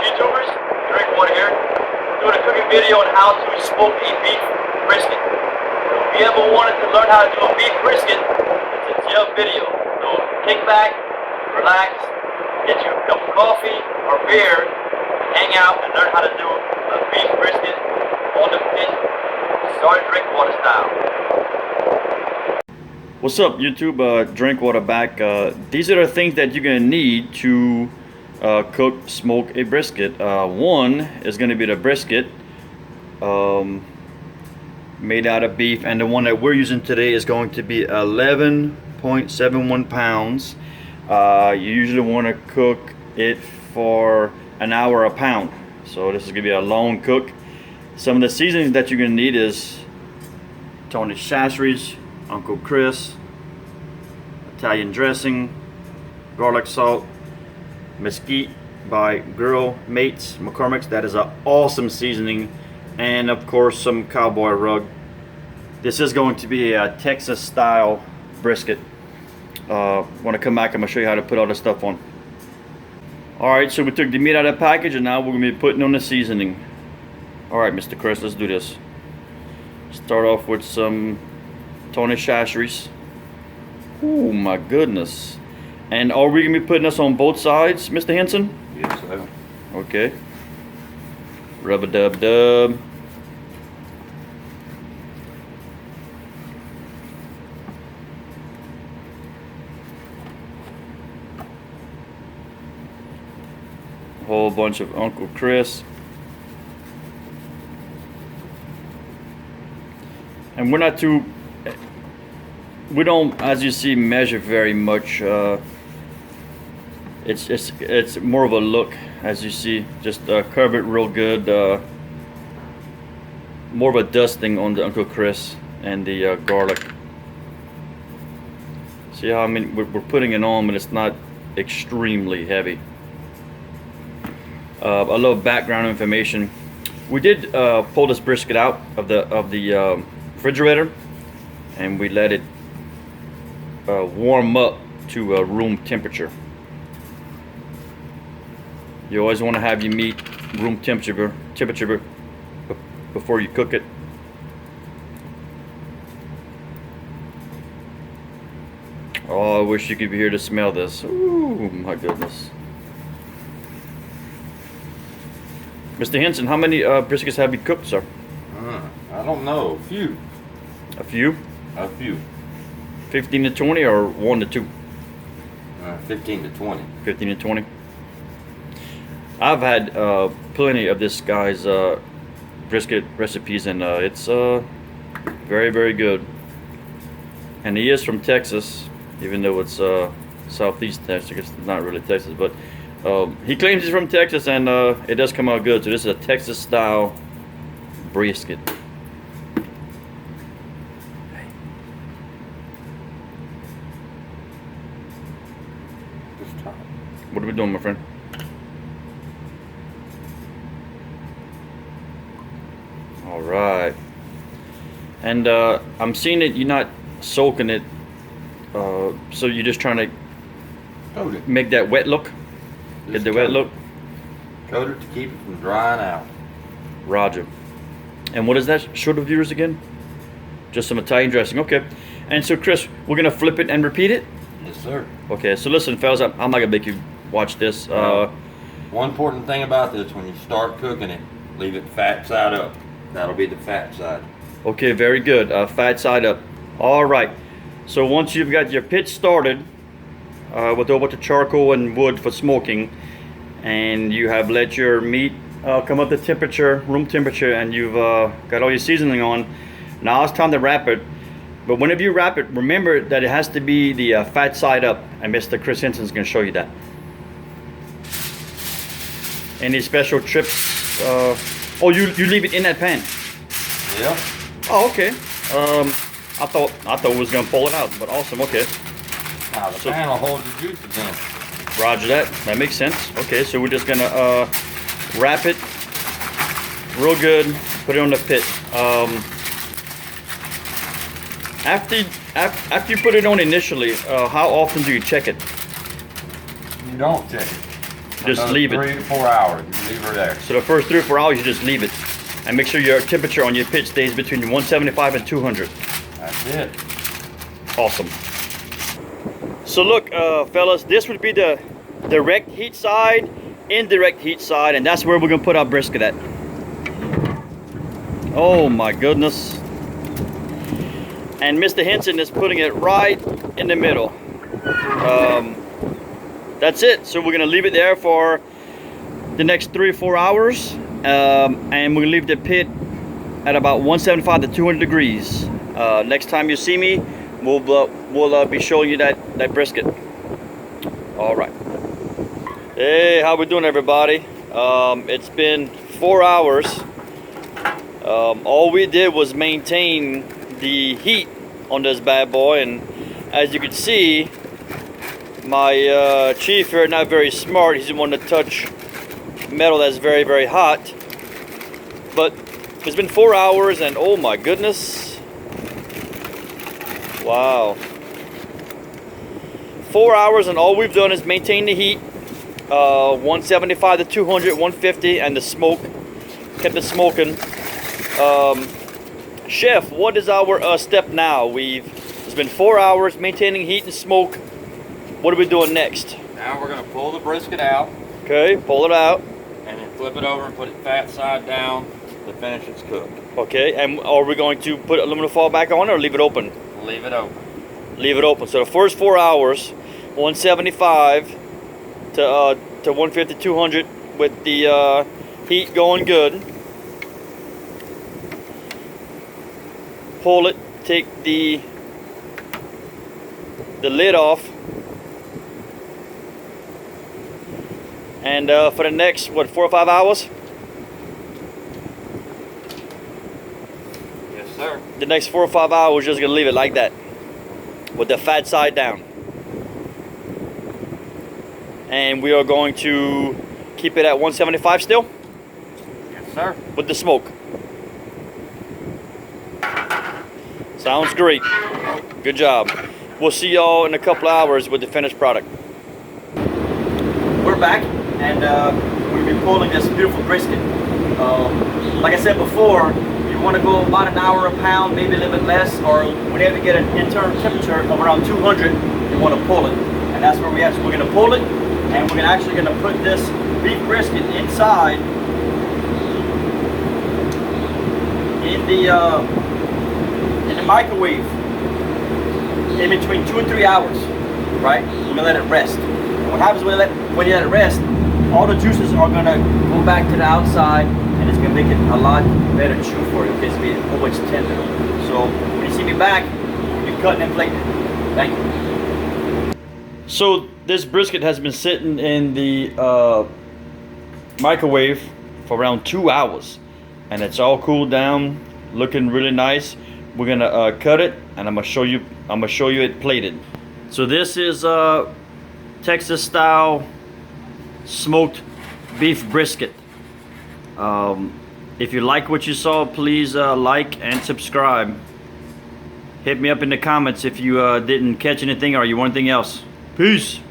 up, YouTubers? Drink Water here. Doing a cooking video on how to smoke a beef brisket. If you ever wanted to learn how to do a beef brisket, it's your video. So kick back, relax, get you a cup of coffee or beer, hang out and learn how to do a beef brisket on the pit. Start Drink Water style. What's up, YouTube? Drink Water back. These are the things that you're gonna need to cook, smoke a brisket. One is gonna be the brisket made out of beef, and the one that we're using today is going to be 11.71 pounds. You usually want to cook it for an hour a pound, so this is gonna be a long cook. Some of the seasonings that you're gonna need is Tony Chachere's, Uncle Chris, Italian dressing, garlic salt, mesquite by Grill Mates, McCormick's. That is an awesome seasoning, and of course some cowboy rug. This is going to be a Texas style brisket. When I come back, I'm gonna show you how to put all this stuff on. Alright, so we took the meat out of the package and now we're gonna be putting on the seasoning. Alright, Mr. Chris, let's do this. Start off with some Tony Chachere's. Oh my goodness. And are we gonna be putting this on both sides, Mr. Henson? Yes, sir. Okay. Rub-a-dub-dub. A whole bunch of Uncle Chris. And we don't, as you see, measure very much. It's more of a look, as you see. Just curve it real good. More of a dusting on the Uncle Chris and the garlic. See how we're putting it on, but it's not extremely heavy. A little background information. We did pull this brisket out of the refrigerator, and we let it warm up to room temperature. You always want to have your meat room temperature before you cook it. Oh, I wish you could be here to smell this. Ooh, my goodness. Mr. Henson, how many briskets have you cooked, sir? I don't know. A few. A few? A few. 15 to 20 or 1 to 2? 15 to 20. 15 to 20. I've had plenty of this guy's brisket recipes, and it's very, very good. And he is from Texas, even though it's southeast Texas. It's not really Texas, but he claims he's from Texas, and it does come out good. So this is a Texas style brisket. What are we doing, my friend? All right. And I'm seeing that you're not soaking it, so you're just trying to Coat it. make that wet look. Get the wet look. Coat it to keep it from drying out. Roger. And what is that? Show the viewers again. Just some Italian dressing. Okay. And so, Chris, we're gonna flip it and repeat it. Yes, sir. Okay. So listen, fellas, I'm not gonna make you watch this. One important thing about this: when you start cooking it, leave it fat side up. That'll be the fat side. Okay, very good. Fat side up. All right. So once you've got your pit started with over the charcoal and wood for smoking, and you have let your meat come up to temperature, room temperature, and you've got all your seasoning on, now it's time to wrap it. But whenever you wrap it, remember that it has to be the fat side up, and Mr. Chris Henson's going to show you that. Any special trips? Oh, you leave it in that pan? Yeah. Oh, okay. I thought it was gonna pull it out, but awesome. Okay. Now the pan will hold the juices in. Roger that. That makes sense. Okay, so we're just gonna wrap it real good. Put it on the pit. After you put it on initially, how often do you check it? You don't check it. Just Another leave it. 3 to 4 hours. You leave her there. So the first 3 or 4 hours, you just leave it. And make sure your temperature on your pit stays between 175 and 200. That's it. Awesome. So look, fellas, this would be the direct heat side, indirect heat side, and that's where we're gonna put our brisket at. Oh my goodness. And Mr. Henson is putting it right in the middle. That's it. So we're gonna leave it there for the next 3 or 4 hours, and we're gonna leave the pit at about 175 to 200 degrees. Next time you see me, we'll be showing you that brisket. All right. Hey, how we doing, everybody? It's been 4 hours. All we did was maintain the heat on this bad boy, and as you can see, my chief here, not very smart. He's the one to touch metal that's very, very hot. But it's been 4 hours, and oh my goodness. Wow. 4 hours, and all we've done is maintain the heat. 175 to 200, 150, and the smoke. Kept it smoking. Chef, what is our step now? It's been 4 hours maintaining heat and smoke. What are we doing next? Now we're going to pull the brisket out. Okay, pull it out. And then flip it over and put it fat side down to finish its cook. Okay, and are we going to put aluminum foil back on or leave it open? Leave it open. Leave it open. So the first 4 hours, 175 to 150, 200 with the heat going good. Pull it, take the lid off. And for the next, what, 4 or 5 hours? Yes, sir. The next 4 or 5 hours, we're just gonna leave it like that, with the fat side down. And we are going to keep it at 175 still? Yes, sir. With the smoke. Sounds great. Good job. We'll see y'all in a couple hours with the finished product. We're back, and we'll be pulling this beautiful brisket. Like I said before, you want to go about an hour a pound, maybe a little bit less, or whenever you get an internal temperature of around 200, you want to pull it. And that's where we are. So we're going to pull it, and we're actually going to put this beef brisket inside in the microwave in between 2 and 3 hours, right? We're gonna let it rest. And what happens when you let it rest, all the juices are gonna go back to the outside, and it's gonna make it a lot better chew for you. It's gonna be a whole bunch tender. So when you see me back, you're cutting and plating. Thank you. So this brisket has been sitting in the microwave for around 2 hours, and it's all cooled down, looking really nice. We're gonna cut it, and I'm gonna show you it plated. So this is Texas style smoked beef brisket. If you like what you saw, please like and subscribe. Hit me up in the comments if you didn't catch anything or you want anything else. Peace.